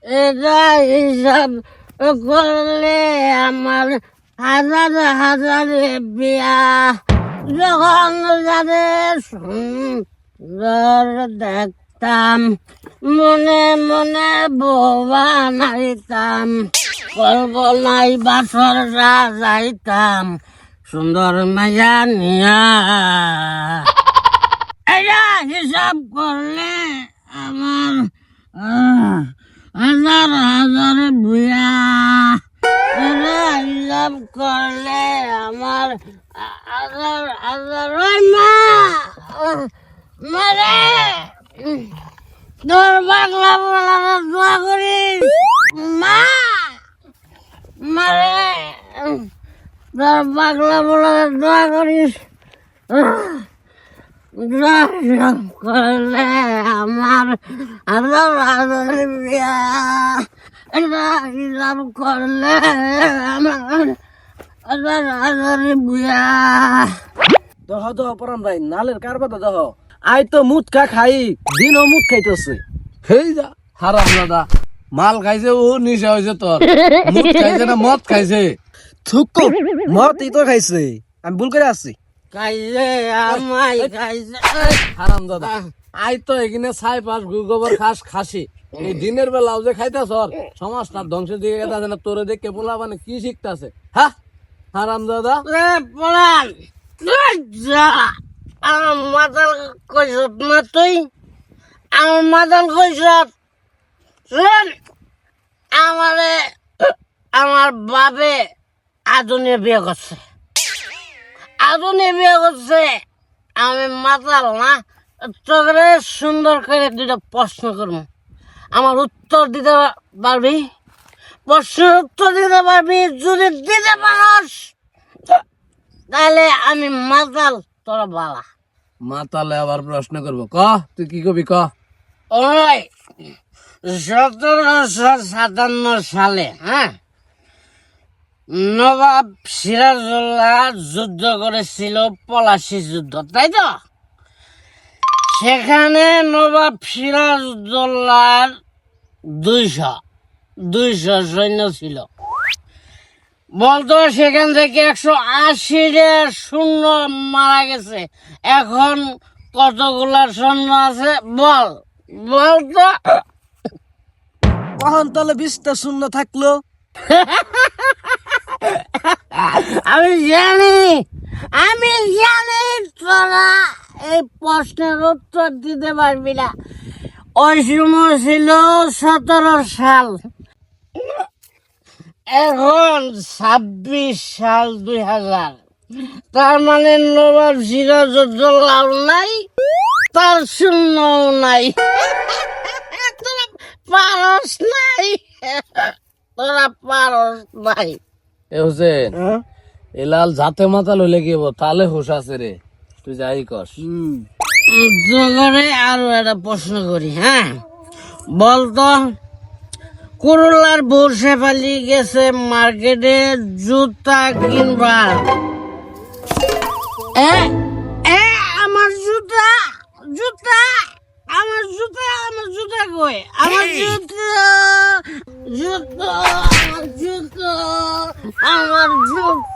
এটা হিসাব করলে আমার হাজার হাজার বিয়া যখন যাদের সুন্দর দেখতাম মনে মনে বোবা নাইতাম কল্পনায় বাসর যাইতাম সুন্দর মাইয়া নিয়া এটা হিসাব করলে আমার হাজার হাজার বিয়া এটা হিসাব করলে আমার হাজার হাজার মা মারে তোর বাংলা বলার দোয়া করিস মা মারে তোর বাংলা বলার দোয়া করিস করলে আমার হাজার হাজার বিয়া হিসাব করলে আমার হাজার হাজার বিয়া দহ দহ পরান ভাই নালের কার কথা দহ আই তো মুটকা খাই দিনও মুট খাইতেছে হেই যা হারাম দাদা মাল খাইছে ও নিশা হয়েছে তোর মুখ খাইছে না মদ খাইছে থুকু মত ই তো খাইছে আমি ভুল করে আসছি খাইছে আমায় খাইছে হারাম দাদা আই তো এখানে ছাই পাস গোবর খাসি এই দিনের বেলাও যে খাইতাছ সমাজটা ধ্বংসের দিকে গেছে না তোরে দেখে পোলা মানে কি শিখতাছে হ্যাঁ হারাম দাদা পড়ান আমার মাতাল কইসত না তুই আমার মাতাল কইসত শোন আমারে আমার বাপে আদুনে বিয়ে করছে আমি মাতাল না তোকে সুন্দর করে দুইটা প্রশ্ন করবো আমার উত্তর দিতে পারবি প্রশ্নের উত্তর দিতে পারবি যদি দিতে পারস তাহলে আমি মাতাল তোরা বালা মাতালে আবার প্রশ্ন করবো ক তুই কি কবি ক ওই 1757 সালে হ্যাঁ নবাব সিরাজউদ্দৌলা যুদ্ধ করেছিল পলাশী যুদ্ধ তাই তো সেখানে নবাব সিরাজউদ্দৌলার 200 সৈন্য ছিল বলতো সেখান থেকে 180 সৈন্য মারা গেছে এখন কতগুলা সৈন্য আছে বলতো কখন তাহলে 20টা শূন্য থাকলো আমি জানি তোরা এই প্রশ্নের উত্তর দিতে পারবি না ওই সময় ছিল 17 সাল এখন 26 সাল 2000 তার মানে নবাব সিরাজউদ্দৌলাও নাই তার শূন্যও নাই তোরা পারস নাই এ হোসেন এলাল জাতে মাতাল হইলে কি হবো তালে হুশ আছে রে তুই যাই কস জগরে আরো একটা প্রশ্ন করি হ্যাঁ বলতো করলার বউ শেফালি গেছে মার্কেটে জুতা কিনবার আমার জুতা কই আমার জুতো